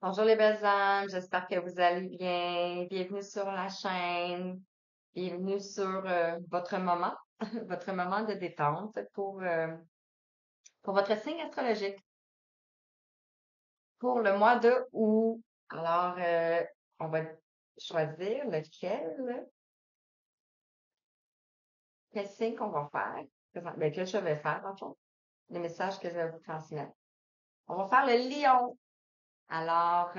Bonjour les belles âmes, j'espère que vous allez bien. Bienvenue sur la chaîne. Bienvenue sur votre moment, votre moment de détente pour votre signe astrologique pour le mois de août. Alors, on va choisir quel signe qu'on va faire. Ben, que je vais faire, en fond, les messages que je vais vous transmettre. On va faire le lion. Alors,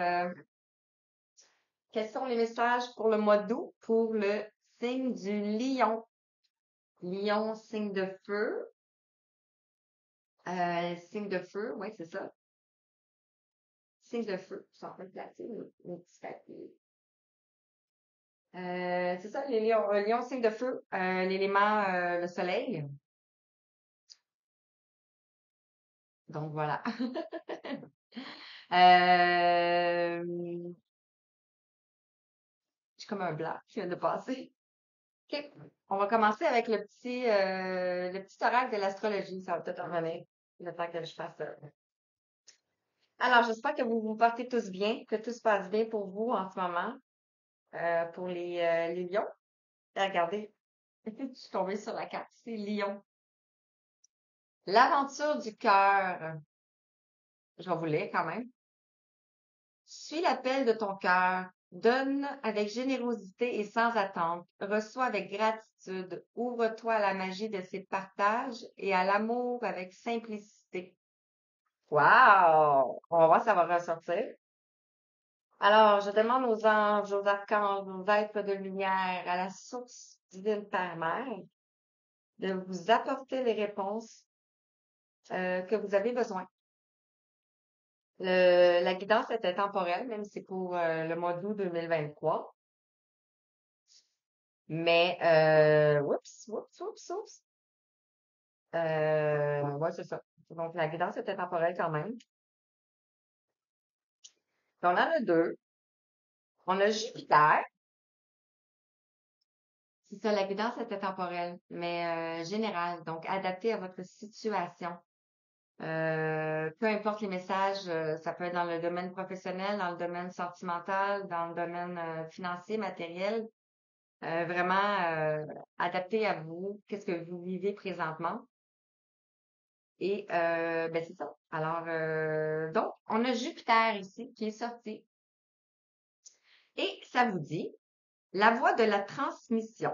quels sont les messages pour le mois d'août pour le signe du lion? Lion, signe de feu, oui, c'est ça. Signe de feu, ça peut placer mes petits papiers. C'est ça, les lions, lion, signe de feu, l'élément, le soleil. Donc voilà. Euh, j'ai comme un blanc qui vient de passer. OK. On va commencer avec le petit oracle de l'astrologie. Ça va peut-être en revenir le temps que je fasse ça. Alors, j'espère que vous vous portez tous bien, que tout se passe bien pour vous en ce moment, pour les lions. Regardez, je suis tombée sur la carte, c'est lion. L'aventure du cœur. Je vais vous lire quand même. Suis l'appel de ton cœur. Donne avec générosité et sans attente. Reçois avec gratitude. Ouvre-toi à la magie de ces partages et à l'amour avec simplicité. Wow! On va voir si ça va ressortir. Alors, je demande aux anges, aux archanges, aux êtres de lumière, à la source divine Père-Mère, de vous apporter les réponses que vous avez besoin. La guidance était temporelle, même si c'est pour le mois d'août 2023. Mais, oups. Ouais, c'est ça. Donc, la guidance était temporelle quand même. Puis on en a deux. On a Jupiter. C'est ça, la guidance était temporelle, mais générale, donc adaptée à votre situation. Peu importe les messages, ça peut être dans le domaine professionnel, dans le domaine sentimental, dans le domaine financier, matériel, vraiment adapté à vous, qu'est-ce que vous vivez présentement. Et ben c'est ça. Alors, donc, on a Jupiter ici qui est sorti. Et ça vous dit, la voie de la transmission.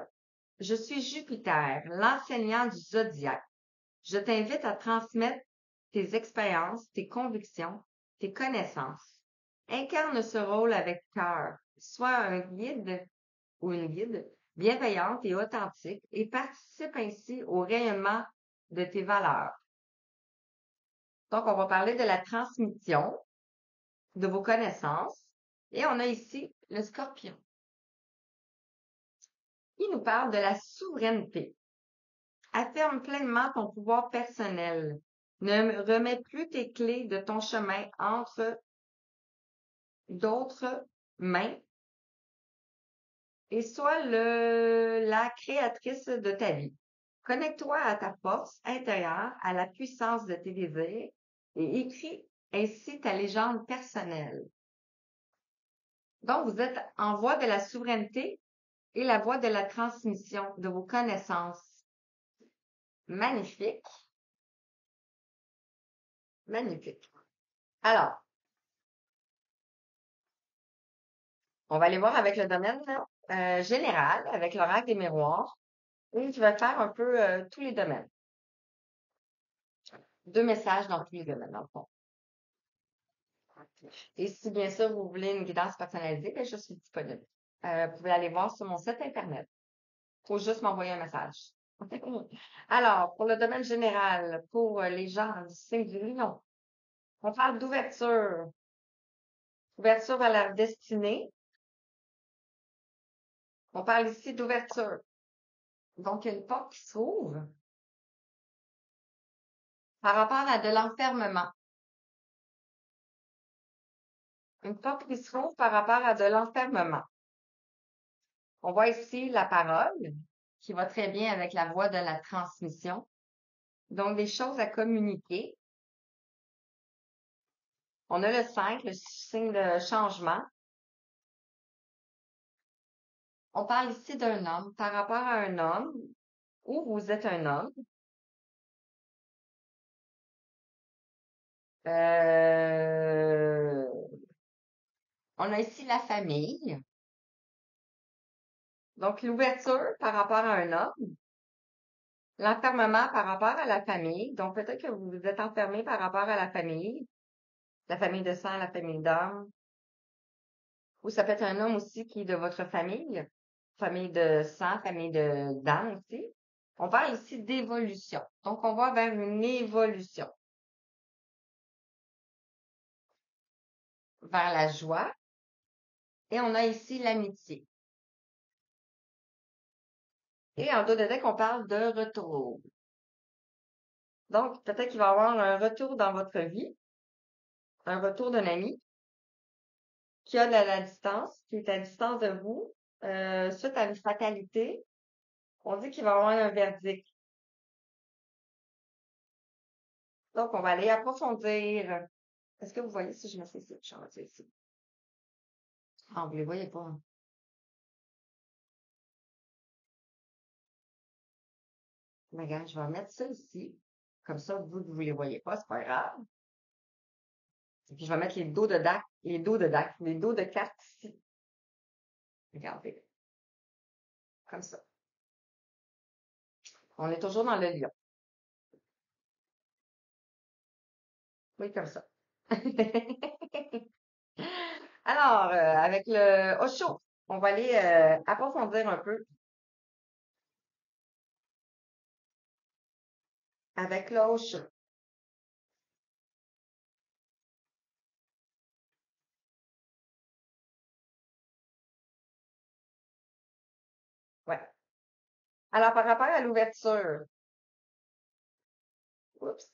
Je suis Jupiter, l'enseignant du zodiaque. Je t'invite à transmettre tes expériences, tes convictions, tes connaissances. Incarne ce rôle avec cœur. Sois un guide ou une guide bienveillante et authentique et participe ainsi au rayonnement de tes valeurs. Donc, on va parler de la transmission de vos connaissances. Et on a ici le scorpion qui nous parle de la souveraineté. Affirme pleinement ton pouvoir personnel. Ne remets plus tes clés de ton chemin entre d'autres mains et sois la créatrice de ta vie. Connecte-toi à ta force intérieure, à la puissance de tes désirs et écris ainsi ta légende personnelle. Donc, vous êtes en voie de la souveraineté et la voie de la transmission de vos connaissances. Magnifique. Magnifique. Alors, on va aller voir avec le domaine général, avec l'oracle des miroirs. Et je vais faire un peu tous les domaines. Deux messages dans tous les domaines, dans le fond. Et si bien sûr vous voulez une guidance personnalisée, ben, je suis disponible. Vous pouvez aller voir sur mon site Internet. Il faut juste m'envoyer un message. Alors, pour le domaine général, pour les gens du signe du lion, on parle d'ouverture. Ouverture vers la destinée. On parle ici d'ouverture. Donc, il y a une porte qui s'ouvre par rapport à de l'enfermement. Une porte qui s'ouvre par rapport à de l'enfermement. On voit ici la parole qui va très bien avec la voie de la transmission. Donc, des choses à communiquer. On a le 5, le signe de changement. On parle ici d'un homme, par rapport à un homme, ou vous êtes un homme. Euh, on a ici la famille. Donc, l'ouverture par rapport à un homme. L'enfermement par rapport à la famille. Donc, peut-être que vous vous êtes enfermé par rapport à la famille de sang, la famille d'âme. Ou ça peut être un homme aussi qui est de votre famille de sang, famille de d'âme aussi. On parle ici d'évolution. Donc, on va vers une évolution, vers la joie. Et on a ici l'amitié. Et en dos de deck, on parle de retour. Donc, peut-être qu'il va y avoir un retour dans votre vie, un retour d'un ami qui a de la distance, qui est à distance de vous, suite à une fatalité. On dit qu'il va y avoir un verdict. Donc, on va aller approfondir. Est-ce que vous voyez si je mets ça ici? Je vais mettre ça ici. Ah, vous les voyez pas, hein? Mais regarde, je vais mettre ça ici. Comme ça, vous les voyez pas, c'est pas grave. Et puis, je vais mettre les dos de deck, les dos de cartes ici. Regardez. Comme ça. On est toujours dans le lion. Oui, comme ça. Alors, avec le Osho, on va aller approfondir un peu avec le Osho. Ouais. Alors, par rapport à l'ouverture, oups,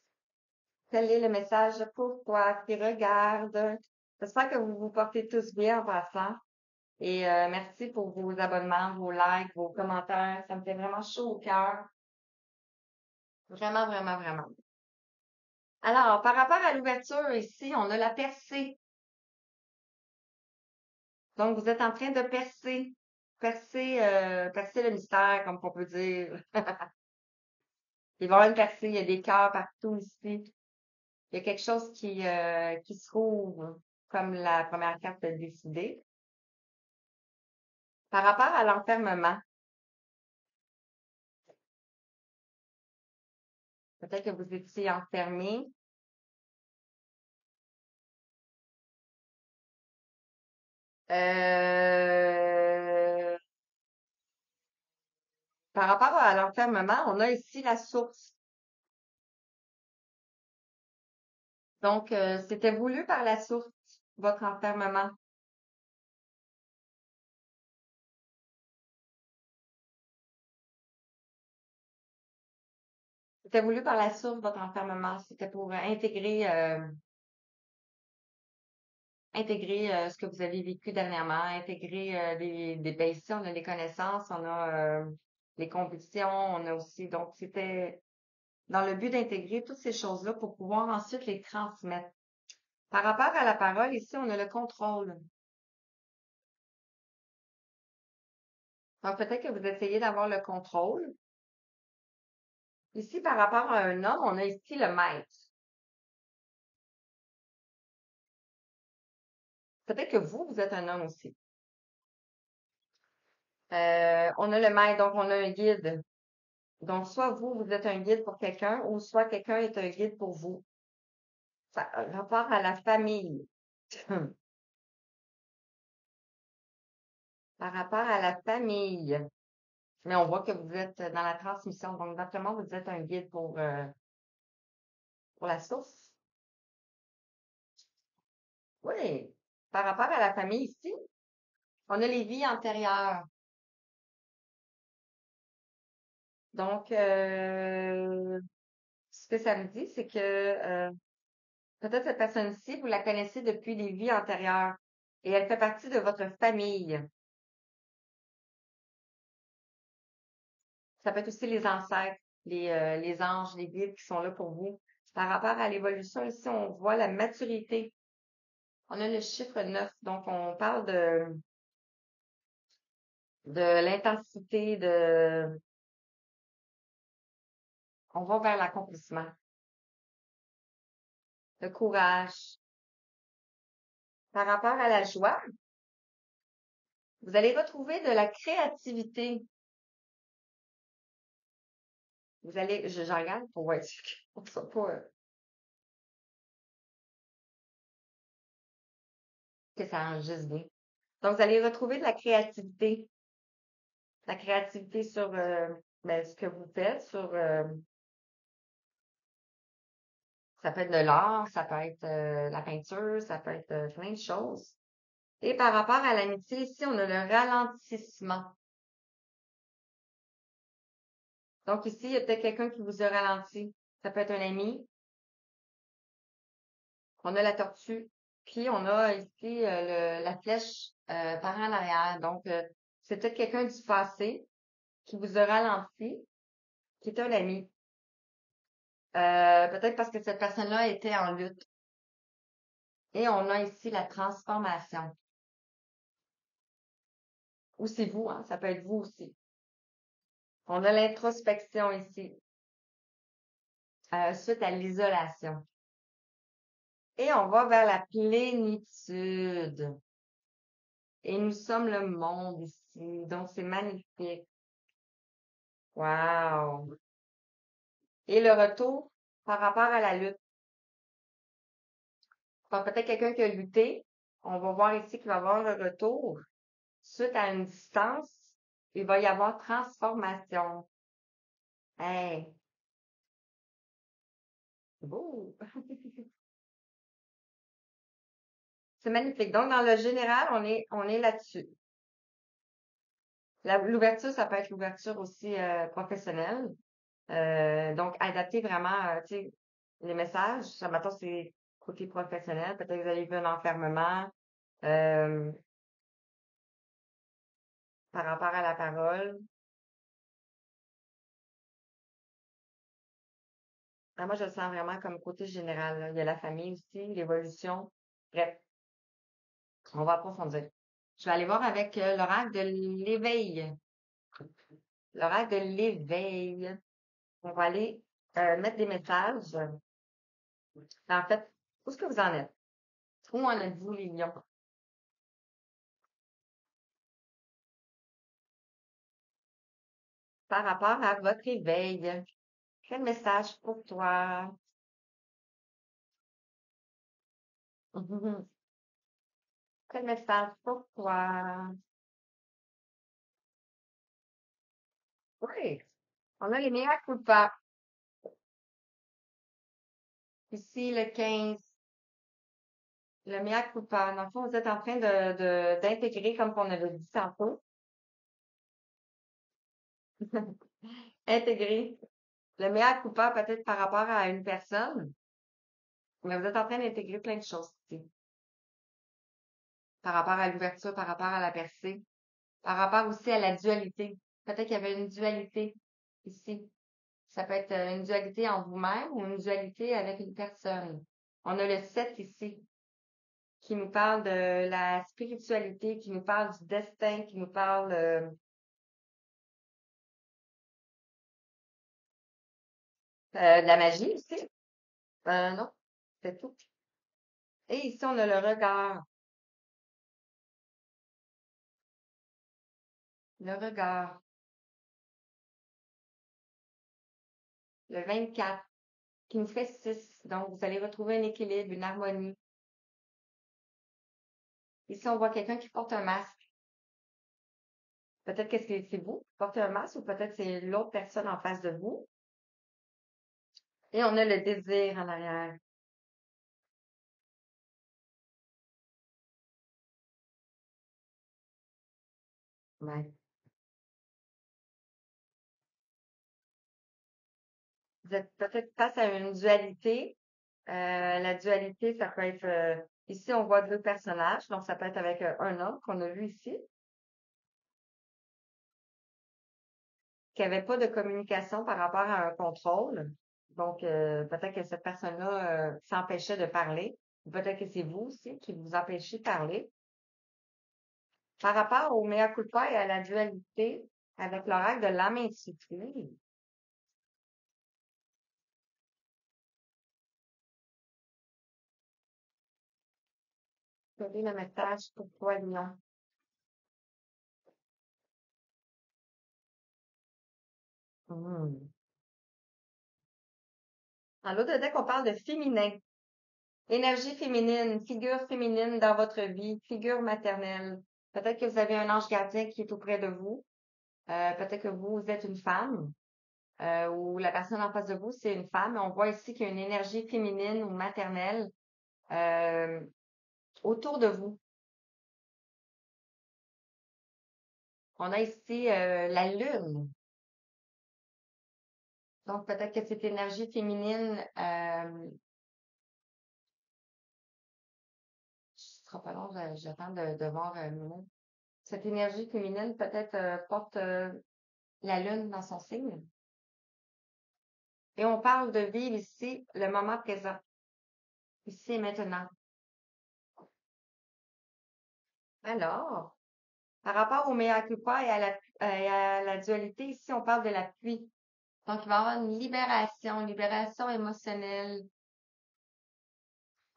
quel est le message pour toi qui regarde? J'espère que vous vous portez tous bien en passant. Et merci pour vos abonnements, vos likes, vos commentaires. Ça me fait vraiment chaud au cœur. Vraiment, vraiment, vraiment. Alors, par rapport à l'ouverture, ici, on a la percée. Donc, vous êtes en train de percer le mystère, comme on peut dire. Il va y avoir une percée, il y a des cœurs partout ici. Il y a quelque chose qui se rouvre, comme la première carte de décider. Par rapport à l'enfermement, peut-être que vous étiez enfermé. Euh, Par rapport à l'enfermement, on a ici la source. Donc, c'était voulu par la source, votre enfermement. C'était voulu par la source, votre enfermement. C'était pour intégrer ce que vous avez vécu dernièrement, intégrer ben ici, on a les connaissances, on a les convictions, on a aussi, donc c'était dans le but d'intégrer toutes ces choses-là pour pouvoir ensuite les transmettre. Par rapport à la parole, ici, on a le contrôle. Donc, peut-être que vous essayez d'avoir le contrôle. Ici, par rapport à un homme, on a ici le maître. Peut-être que vous êtes un homme aussi. On a le maître, donc on a un guide. Donc, soit vous êtes un guide pour quelqu'un, ou soit quelqu'un est un guide pour vous. Ça rapport à la famille. Par rapport à la famille. Mais on voit que vous êtes dans la transmission. Donc, naturellement, vous êtes un guide pour la source. Oui. Par rapport à la famille ici, on a les vies antérieures. Donc, ce que ça me dit, c'est que peut-être cette personne-ci, vous la connaissez depuis des vies antérieures et elle fait partie de votre famille. Ça peut être aussi les ancêtres, les anges, les guides qui sont là pour vous. Par rapport à l'évolution, ici, on voit la maturité. On a le chiffre 9, donc on parle de l'intensité, on va vers l'accomplissement, le courage. Par rapport à la joie, vous allez retrouver de la créativité. Vous allez, je regarde pour être sûr qu'on soit pas, que ça enregistre bien. Donc, vous allez retrouver de la créativité sur ben, ce que vous faites, sur ça peut être de l'art, ça peut être la peinture, ça peut être plein de choses. Et par rapport à l'amitié, ici, on a le ralentissement. Donc ici, il y a peut-être quelqu'un qui vous a ralenti. Ça peut être un ami. On a la tortue. Puis on a ici la flèche par en arrière. Donc, c'est peut-être quelqu'un du passé qui vous a ralenti, qui est un ami. Peut-être parce que cette personne-là était en lutte. Et on a ici la transformation. Ou c'est vous, hein? Ça peut être vous aussi. On a l'introspection ici, suite à l'isolation. Et on va vers la plénitude. Et nous sommes le monde ici. Donc, c'est magnifique. Wow. Et le retour par rapport à la lutte. Donc, peut-être quelqu'un qui a lutté. On va voir ici qu'il va y avoir un retour. Suite à une distance, il va y avoir transformation. Hey, c'est beau. C'est magnifique. Donc, dans le général, on est là-dessus. L'ouverture, ça peut être l'ouverture aussi professionnelle. Donc, adapter vraiment, tu sais, les messages. Ça, maintenant, c'est côté professionnel. Peut-être que vous avez vu un enfermement euh, par rapport à la parole. Ah, moi, je le sens vraiment comme côté général, là. Il y a la famille aussi, l'évolution. Bref, on va approfondir. Je vais aller voir avec l'oracle de l'éveil. L'oracle de l'éveil. On va aller mettre des messages. En fait, où est-ce que vous en êtes? Où en êtes-vous, les lions? Par rapport à votre éveil. Quel message pour toi? Quel message pour toi? Oui, on a les mea culpa. Ici, le 15, le mea culpa. Dans le fond, vous êtes en train d'intégrer, comme on avait dit tantôt, intégrer le mea culpa peut-être par rapport à une personne, mais vous êtes en train d'intégrer plein de choses ici. Par rapport à l'ouverture, par rapport à la percée, par rapport aussi à la dualité. Peut-être qu'il y avait une dualité ici. Ça peut être une dualité en vous-même ou une dualité avec une personne. On a le 7 ici, qui nous parle de la spiritualité, qui nous parle du destin, qui nous parle de la magie aussi. Non, c'est tout. Et ici, on a le regard. Le regard. Le 24, qui nous fait 6. Donc, vous allez retrouver un équilibre, une harmonie. Ici, on voit quelqu'un qui porte un masque. Peut-être que c'est vous qui portez un masque ou peut-être c'est l'autre personne en face de vous. Et on a le désir en arrière. Ouais. Vous êtes peut-être face à une dualité. La dualité, ça peut être ici, on voit deux personnages, donc ça peut être avec un homme qu'on a vu ici, qui avait pas de communication par rapport à un contrôle. Donc, peut-être que cette personne-là s'empêchait de parler. Peut-être que c'est vous aussi qui vous empêchez de parler. Par rapport au mea culpa et à la dualité avec l'oracle de l'âme intuitive, quel est le message pour toi, Lion? Hmm. Dans l'autre deck, on parle de féminin. Énergie féminine, figure féminine dans votre vie, figure maternelle. Peut-être que vous avez un ange gardien qui est auprès de vous. Peut-être que vous êtes une femme, ou la personne en face de vous, c'est une femme. On voit ici qu'il y a une énergie féminine ou maternelle euh, autour de vous. On a ici la lune. Donc, peut-être que cette énergie féminine, ce sera pas long, j'attends de voir mon nom. Cette énergie féminine peut-être porte la lune dans son signe. Et on parle de vivre ici le moment présent, ici et maintenant. Alors, par rapport au mea culpa et à la dualité, ici, on parle de la pluie. Donc, il va y avoir une libération émotionnelle.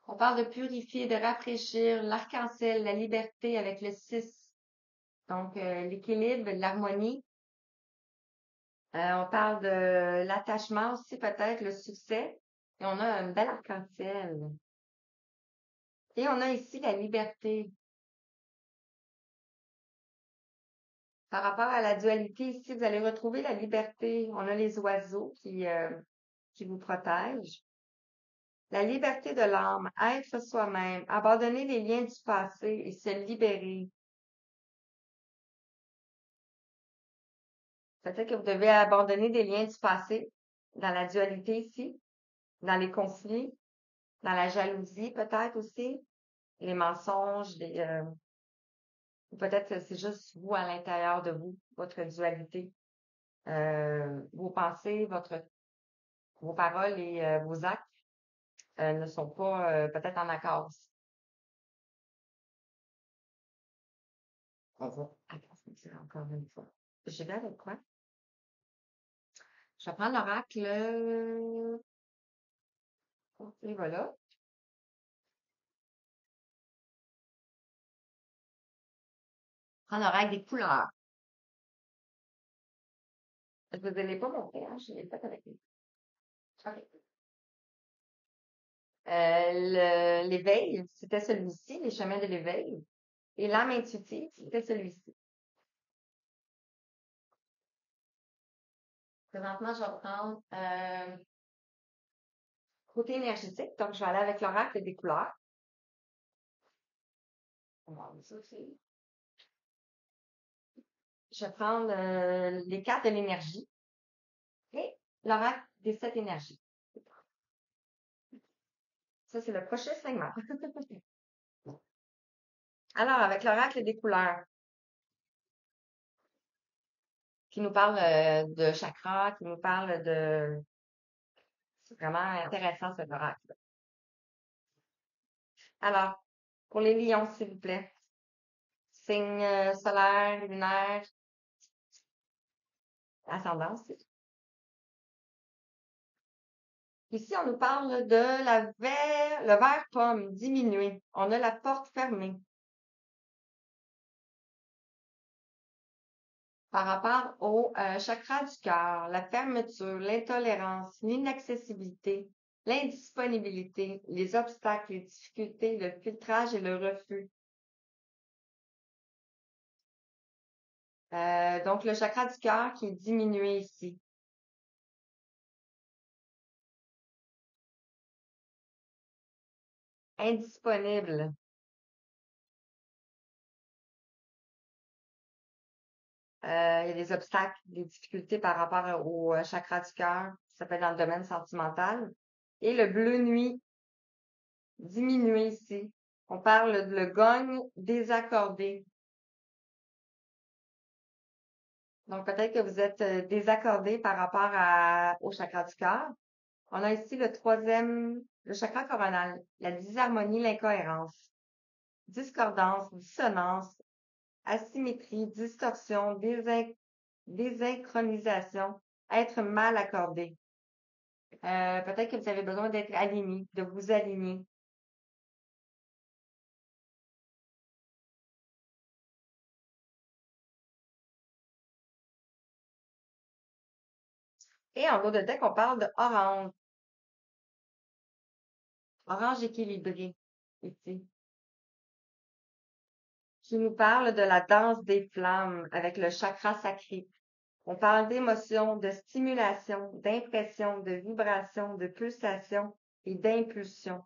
On parle de purifier, de rafraîchir l'arc-en-ciel, la liberté avec le 6. Donc, l'équilibre, l'harmonie. On parle de l'attachement aussi, peut-être, le succès. Et on a un bel arc-en-ciel. Et on a ici la liberté. Par rapport à la dualité, ici, vous allez retrouver la liberté. On a les oiseaux qui vous protègent. La liberté de l'âme, être soi-même, abandonner les liens du passé et se libérer. Peut-être que vous devez abandonner des liens du passé dans la dualité ici, dans les conflits, dans la jalousie peut-être aussi, les mensonges, ou peut-être que c'est juste vous à l'intérieur de vous, votre dualité, vos pensées, vos paroles et vos actes ne sont pas peut-être en accord aussi. On va attends, encore une fois. Je vais avec quoi? Je vais prendre l'oracle. Et voilà. Prendre l'oracle des couleurs. Je ne vous l'ai pas montré, hein? Je l'ai fait avec lui. OK. L'éveil, c'était celui-ci, les chemins de l'éveil. Et l'âme intuitive, c'était celui-ci. Présentement, je vais prendre côté énergétique. Donc, je vais aller avec l'oracle des couleurs. On va voir ça aussi. Je vais prendre les cartes de l'énergie et l'oracle des 7 énergies. Ça, c'est le prochain segment. Alors, avec l'oracle des couleurs, qui nous parle de chakra, qui nous parle de... C'est vraiment intéressant, cet oracle. Alors, pour les lions, s'il vous plaît. Signe solaire, lunaire, ascendance. Ici, on nous parle de le vert pomme diminué. On a la porte fermée. Par rapport au chakra du cœur, la fermeture, l'intolérance, l'inaccessibilité, l'indisponibilité, les obstacles, les difficultés, le filtrage et le refus. Donc, le chakra du cœur qui est diminué ici. Indisponible. Il y a des obstacles, des difficultés par rapport au chakra du cœur. Ça peut être dans le domaine sentimental. Et le bleu nuit diminué ici. On parle de le gong désaccordé. Donc, peut-être que vous êtes désaccordé par rapport au chakra du cœur. On a ici le troisième Le chakra coronal, la disharmonie, l'incohérence, discordance, dissonance, asymétrie, distorsion, désynchronisation, être mal accordé. Peut-être que vous avez besoin d'être aligné, de vous aligner. Et en gros de deck, on parle de orange. Orange équilibré, ici. Qui nous parle de la danse des flammes avec le chakra sacré. On parle d'émotion, de stimulation, d'impression, de vibration, de pulsation et d'impulsion.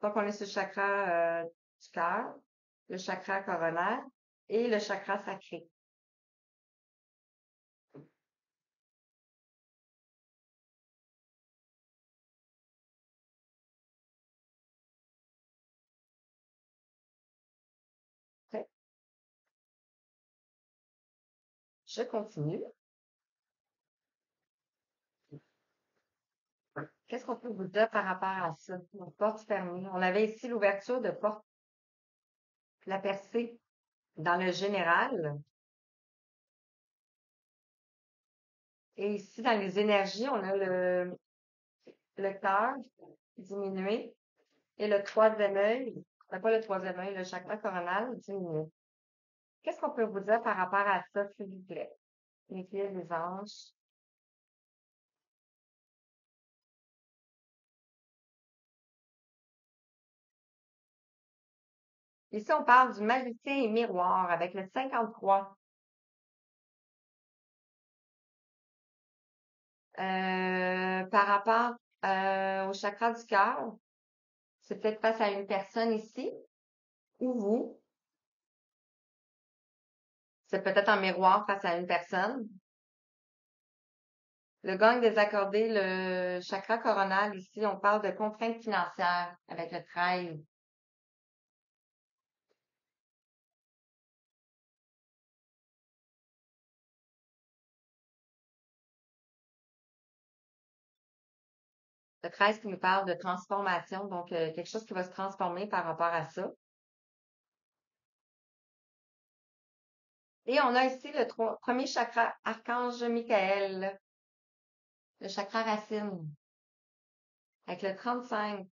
Donc, on est sur le chakra du cœur, le chakra coronaire et le chakra sacré. Ok. Je continue. Qu'est-ce qu'on peut vous dire par rapport à ça? La porte fermée. On avait ici l'ouverture de porte, la percée dans le général. Et ici, dans les énergies, on a le cœur diminué et le troisième œil, pas le troisième œil, le chakra coronal diminué. Qu'est-ce qu'on peut vous dire par rapport à ça, s'il vous plaît? Les pieds, les anges. Ici, on parle du magicien et miroir avec le 53. Par rapport au chakra du cœur, c'est peut-être face à une personne ici, ou vous. C'est peut-être un miroir face à une personne. Le gang désaccordé, le chakra coronal, ici, on parle de contraintes financières avec le 13. Le 13 qui nous parle de transformation, donc quelque chose qui va se transformer par rapport à ça. Et on a ici le premier chakra, archange Michael, le chakra racine, avec le 35.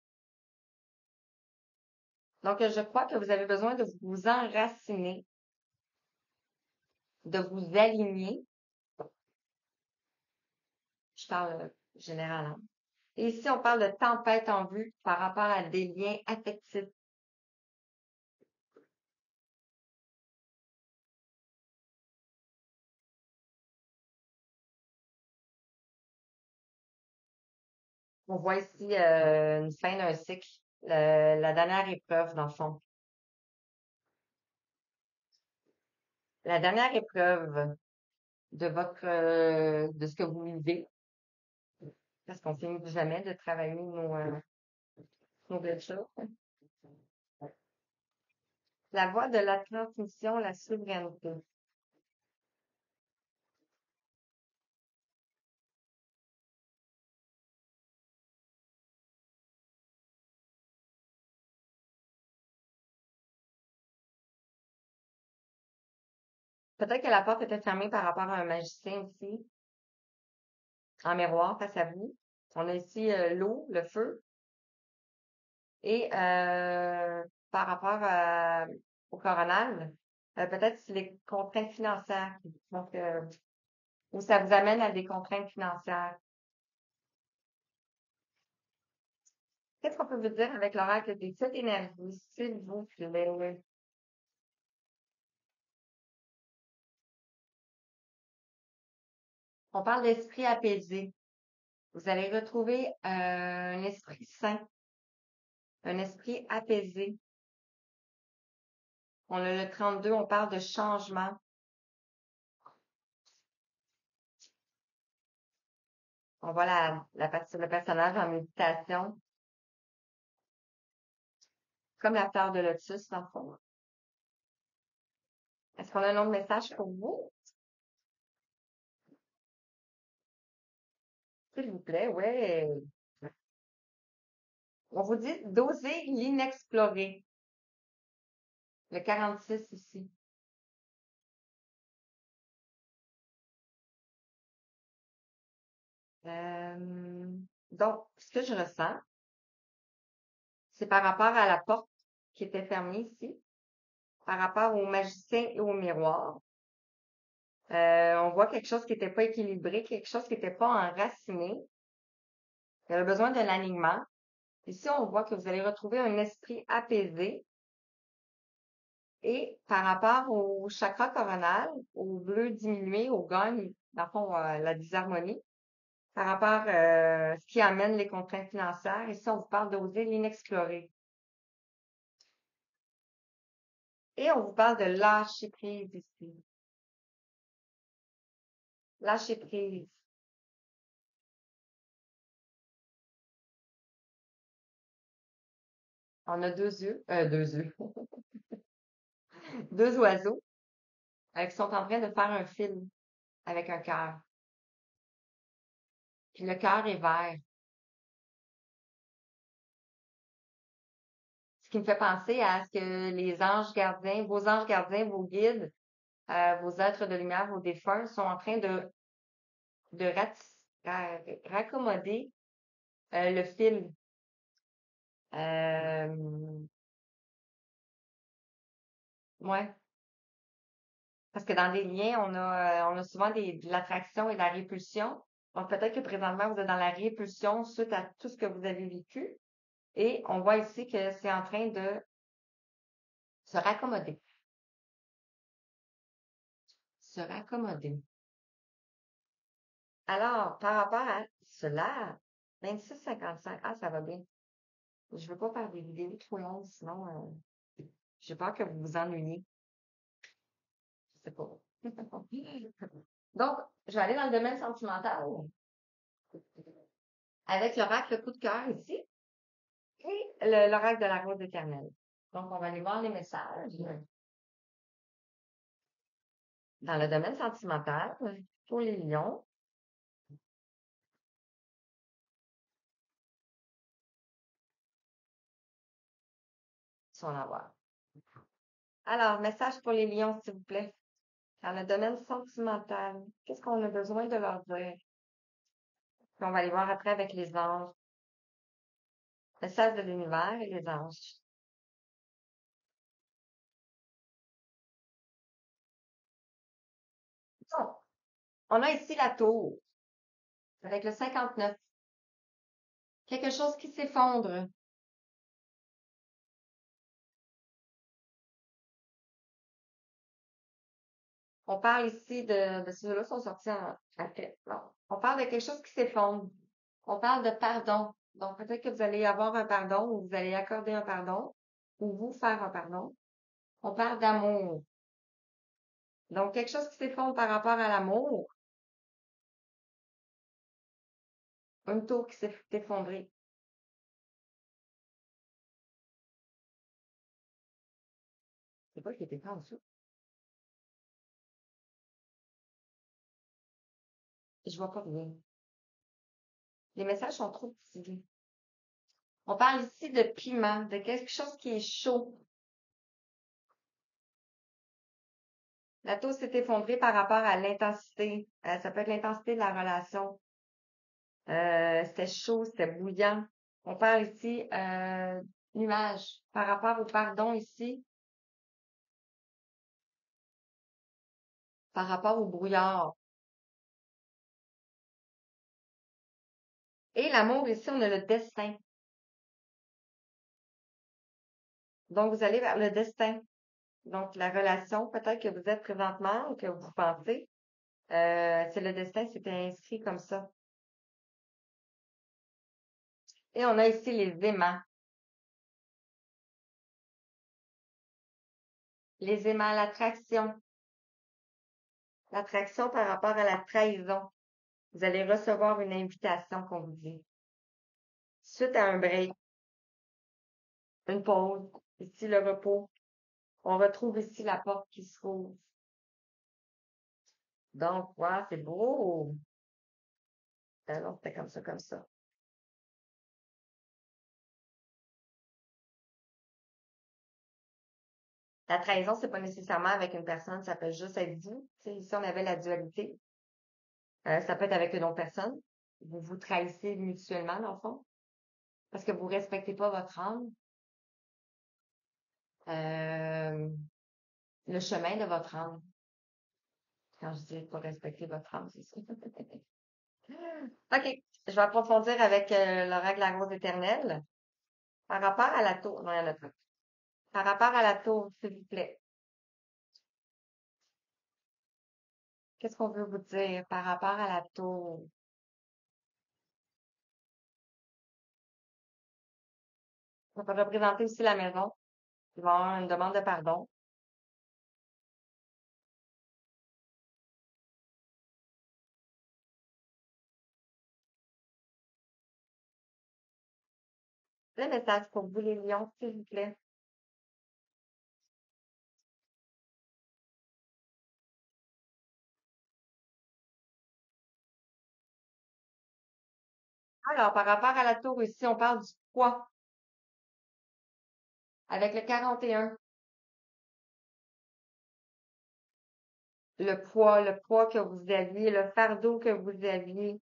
Donc, je crois que vous avez besoin de vous enraciner, de vous aligner. Je parle général, hein. Et ici, on parle de tempête en vue par rapport à des liens affectifs. On voit ici une fin d'un cycle, la dernière épreuve, dans le fond. La dernière épreuve de de ce que vous vivez, parce qu'on finit jamais de travailler nos blessures. La voie de la transmission, la souveraineté. Peut-être que la porte était fermée par rapport à un magicien ici, en miroir face à vous. On a ici l'eau, le feu, et par rapport au coronal, peut-être les contraintes financières. Donc, ou ça vous amène à des contraintes financières. Qu'est-ce qu'on peut vous dire avec l'oracle des sept énergies, s'il vous plaît? On parle d'esprit apaisé. Vous allez retrouver un esprit sain, un esprit apaisé. On a le 32, on parle de changement. On voit le personnage en méditation, comme la fleur de lotus, dans le fond. Est-ce qu'on a un autre message pour vous? S'il vous plaît, ouais. On vous dit d'oser l'inexploré. Le 46 ici. Euh, donc, ce que je ressens, c'est par rapport à la porte qui était fermée ici, par rapport au magicien et au miroir. On voit quelque chose qui n'était pas équilibré, quelque chose qui n'était pas enraciné. Il y avait besoin d'un alignement. Ici, on voit que vous allez retrouver un esprit apaisé. Et par rapport au chakra coronal, au bleu diminué, au gagne, dans le fond, la disharmonie, par rapport à ce qui amène les contraintes financières, ici, on vous parle d'oser l'inexploré. Et on vous parle de lâcher prise ici. Lâcher prise. On a deux œufs, deux oiseaux qui sont en train de faire un film avec un cœur. Puis le cœur est vert. Ce qui me fait penser à ce que les anges gardiens, vos guides, vos êtres de lumière, vos défunts sont en train de raccommoder le film. Euh, ouais. Parce que dans des liens, on a souvent de l'attraction et de la répulsion. Donc peut-être que présentement, vous êtes dans la répulsion suite à tout ce que vous avez vécu. Et on voit ici que c'est en train de se raccommoder. Se raccommoder. Alors, par rapport à cela, 26,55, ah, ça va bien. Je veux pas faire des vidéos trop longues, sinon, j'ai peur que vous vous ennuyiez. Je sais pas. Donc, je vais aller dans le domaine sentimental avec l'oracle coup de cœur ici et l'oracle de la rose éternelle. Donc, on va aller voir les messages dans le domaine sentimental pour les lions. Si on en voit. Alors, message pour les lions, s'il vous plaît. Dans le domaine sentimental, qu'est-ce qu'on a besoin de leur dire? Puis on va aller voir après avec les anges. Message de l'univers et les anges. Bon, on a ici la tour avec le 59. Quelque chose qui s'effondre. On parle ici de ceux-là sont sortis après. Bon. On parle de quelque chose qui s'effondre. On parle de pardon. Donc, peut-être que vous allez avoir un pardon ou vous allez accorder un pardon ou vous faire un pardon. On parle d'amour. Donc, quelque chose qui s'effondre par rapport à l'amour. Une tour qui s'est effondrée. C'est pas qui était pas en dessous. Je vois pas bien. Les messages sont trop petits. On parle ici de piment, de quelque chose qui est chaud. La tour s'est effondrée par rapport à l'intensité. Ça peut être l'intensité de la relation. C'était chaud, c'était bouillant. On parle ici nuage. Par rapport au pardon ici, par rapport au brouillard. Et l'amour ici, on a le destin. Donc, vous allez vers le destin. Donc, la relation, peut-être que vous êtes présentement ou que vous pensez, c'est le destin, c'était inscrit comme ça. Et on a ici les aimants. Les aimants, l'attraction. L'attraction par rapport à la trahison. Vous allez recevoir une invitation qu'on vous dit. Suite à un break, une pause, ici le repos, on retrouve ici la porte qui se rouvre. Donc, wow, c'est beau. Alors, c'était comme ça, comme ça. La trahison, c'est pas nécessairement avec une personne, ça peut juste être vous. Tu sais, ici, on avait la dualité. Ça peut être avec une autre personne. Vous vous trahissez mutuellement, dans le fond, parce que vous respectez pas votre âme, euh, le chemin de votre âme. Quand je dis pas respecter votre âme, c'est ça. OK. Je vais approfondir avec l'oracle de la rose éternelle. Par rapport à la tour, non, il y en a pas. Par rapport à la tour, s'il vous plaît. Qu'est-ce qu'on veut vous dire par rapport à la tour? Ça peut représenter aussi la maison. Il va y avoir une demande de pardon. Le message pour vous, les lions, s'il vous plaît. Alors, par rapport à la tour ici, on parle du poids. Avec le 41, le poids que vous aviez, le fardeau que vous aviez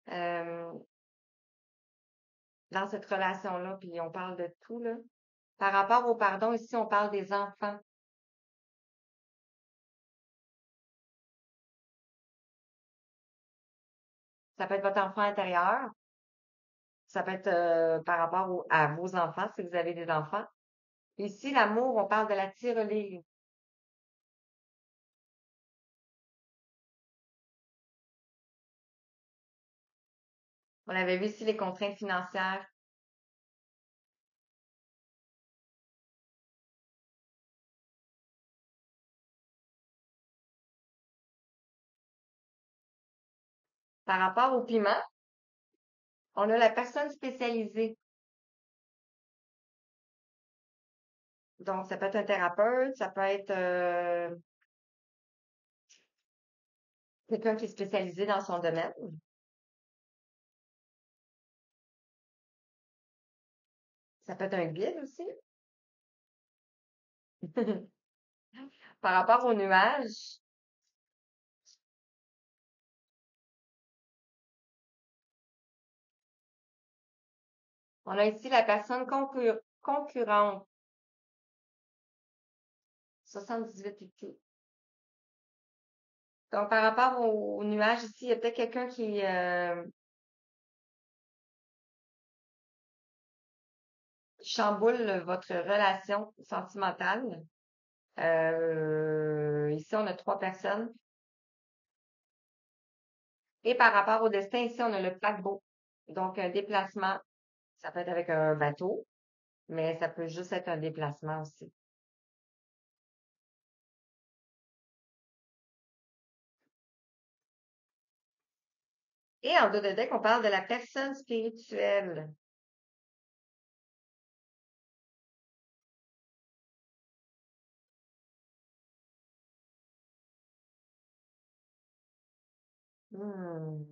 euh, dans cette relation-là, puis on parle de tout, là. Par rapport au pardon, ici, on parle des enfants. Ça peut être votre enfant intérieur. Ça peut être par rapport à vos enfants, si vous avez des enfants. Ici, l'amour, on parle de la tirelire. On avait vu ici les contraintes financières. Par rapport au piment, on a la personne spécialisée. Donc, ça peut être un thérapeute, ça peut être quelqu'un qui est spécialisé dans son domaine. Ça peut être un guide aussi. Par rapport aux nuages, on a ici la personne concurrente, 78 et tout. Donc, par rapport aux nuages ici, il y a peut-être quelqu'un qui chamboule votre relation sentimentale. Ici, on a trois personnes. Et par rapport au destin, ici, on a le paquebot. Donc, un déplacement, ça peut être avec un bateau, mais ça peut juste être un déplacement aussi. Et en dos de deck, on parle de la personne spirituelle. Hmm.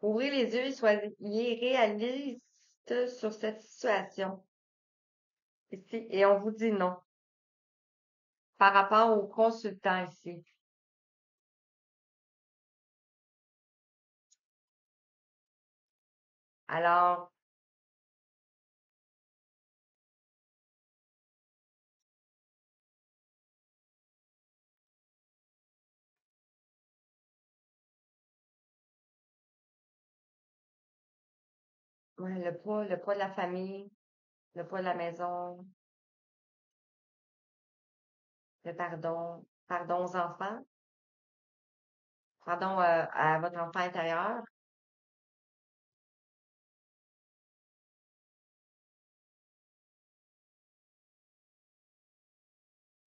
Ouvrez les yeux et soyez réaliste sur cette situation ici. Et on vous dit non. Par rapport au consultant ici. Alors, ouais, le poids de la famille, le poids de la maison, le pardon, pardon aux enfants, pardon à votre enfant intérieur.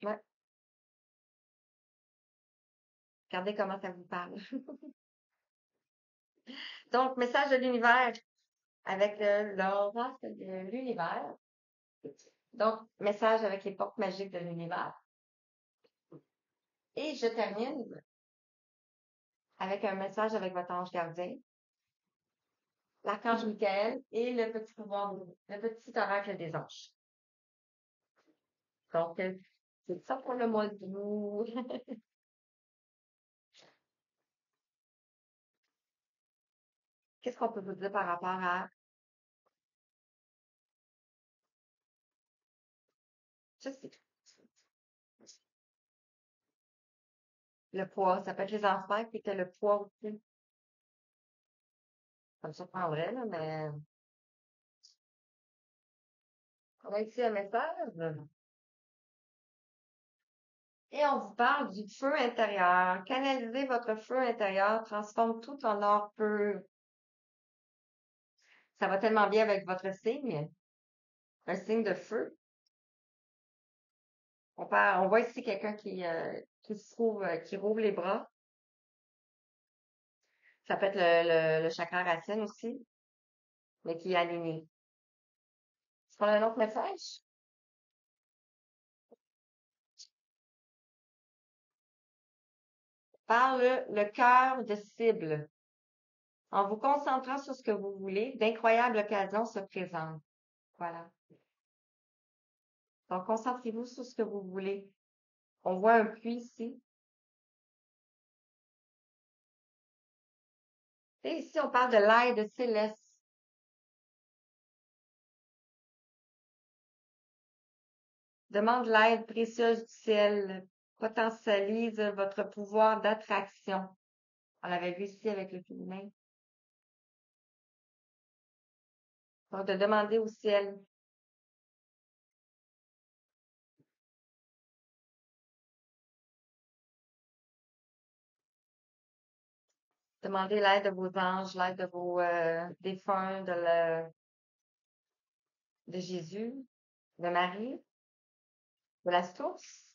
Ouais, regardez comment ça vous parle. Donc, message de l'univers avec l'oracle de l'univers. Donc, message avec les portes magiques de l'univers. Et je termine avec un message avec votre ange gardien, l'archange Michael et le petit oracle des anges. Donc, c'est ça pour le mois d'août. Qu'est-ce qu'on peut vous dire par rapport à, je sais, le poids? Ça peut être les enfants qui étaient le poids aussi. Ça me surprendrait, là, mais on a ici un message. Et on vous parle du feu intérieur. Canalisez votre feu intérieur, transforme tout en or pur. Ça va tellement bien avec votre signe, un signe de feu. On voit ici quelqu'un qui se trouve, qui rouvre les bras. Ça peut être le chakra racine aussi, mais qui est aligné. Est-ce qu'on a un autre message? Parle le cœur de cible. En vous concentrant sur ce que vous voulez, d'incroyables occasions se présentent. Voilà. Donc, concentrez-vous sur ce que vous voulez. On voit un puits ici. Et ici, on parle de l'aide céleste. Demande l'aide précieuse du ciel. Potentialise votre pouvoir d'attraction. On l'avait vu ici avec le féminin. Donc, de demander au ciel. Demander l'aide de vos anges, l'aide de vos défunts, de Jésus, de Marie, de la source,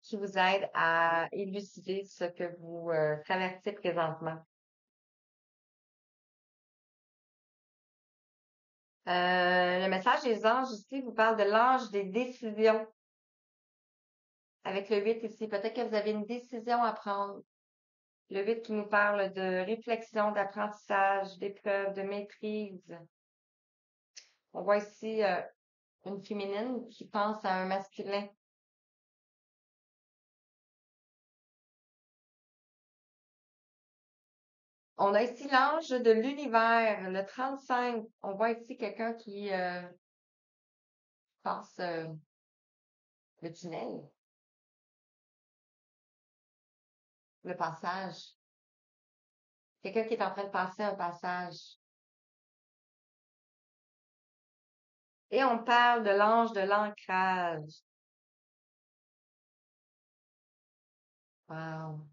qui vous aide à élucider ce que vous traversez présentement. Le message des anges ici vous parle de l'ange des décisions. Avec le 8 ici, peut-être que vous avez une décision à prendre. Le 8 qui nous parle de réflexion, d'apprentissage, d'épreuve, de maîtrise. On voit ici une féminine qui pense à un masculin. On a ici l'ange de l'univers, le 35. On voit ici quelqu'un qui passe le tunnel, le passage. Quelqu'un qui est en train de passer un passage. Et on parle de l'ange de l'ancrage. Wow.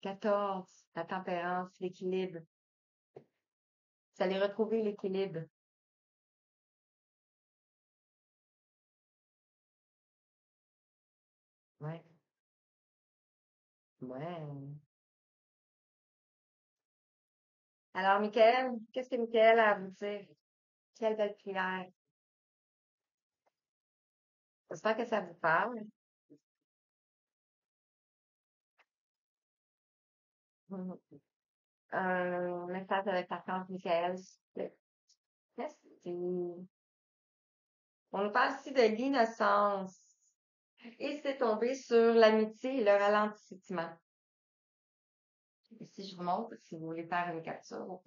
14, la tempérance, l'équilibre. Vous allez retrouver l'équilibre. Ouais. Ouais. Alors, Michael, qu'est-ce que Michael a à vous dire? Quelle belle prière. J'espère que ça vous parle. Mhm. Un message avec l'archange Michael, s'il vous plaît. Merci. On nous parle ici de l'innocence. Et c'est tombé sur l'amitié et le ralentissement. Ici, je vous montre si vous voulez faire une capture.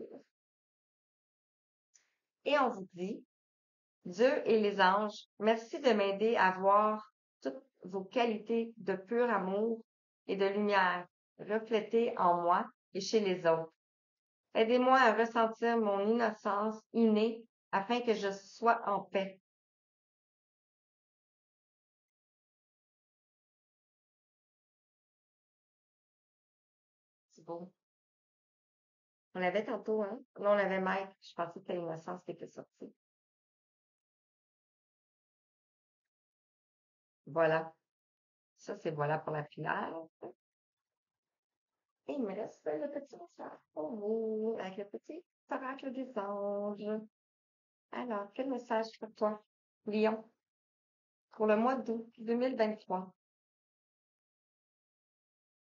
Et on vous dit, Dieu et les anges, merci de m'aider à voir toutes vos qualités de pur amour et de lumière reflétées en moi et chez les autres. Aidez-moi à ressentir mon innocence innée afin que je sois en paix. C'est beau. On l'avait tantôt, hein? Là, on l'avait Mike. Je pensais que c'était l'innocence qui était sortie. Voilà. Ça, c'est voilà pour la prière. Et il me reste le petit message pour vous, avec le petit oracle des anges. Alors, quel message pour toi, Lion, pour le mois d'août 2023?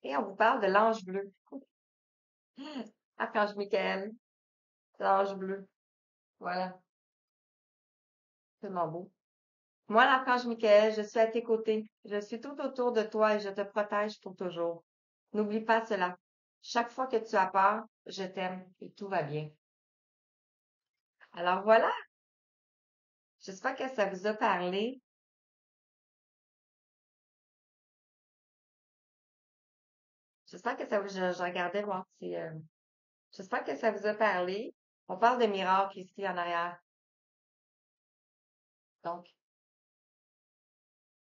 Et on vous parle de l'ange bleu. Archange Michael. L'âge bleu. Voilà. Tellement beau. Moi, l'archange Michael, je suis à tes côtés. Je suis tout autour de toi et je te protège pour toujours. N'oublie pas cela. Chaque fois que tu as peur, je t'aime et tout va bien. Alors voilà, j'espère que ça vous a parlé. J'espère que ça vous... Je regardais voir si... j'espère que ça vous a parlé. On parle de miracles ici en arrière. Donc,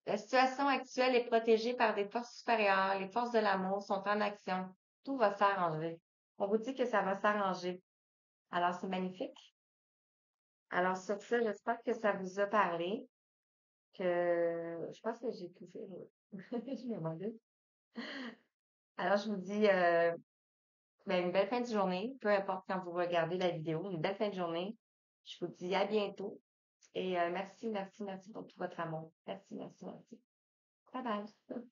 la situation actuelle est protégée par des forces supérieures. Les forces de l'amour sont en action. Tout va s'arranger. On vous dit que ça va s'arranger. Alors, c'est magnifique. Alors, sur ça, j'espère que ça vous a parlé. Que je pense que j'ai tout fait. Je me demandais. Alors, je vous dis ben, une belle fin de journée, peu importe quand vous regardez la vidéo, une belle fin de journée. Je vous dis à bientôt. Et merci, merci, merci pour tout votre amour. Merci, merci, merci. Bye bye.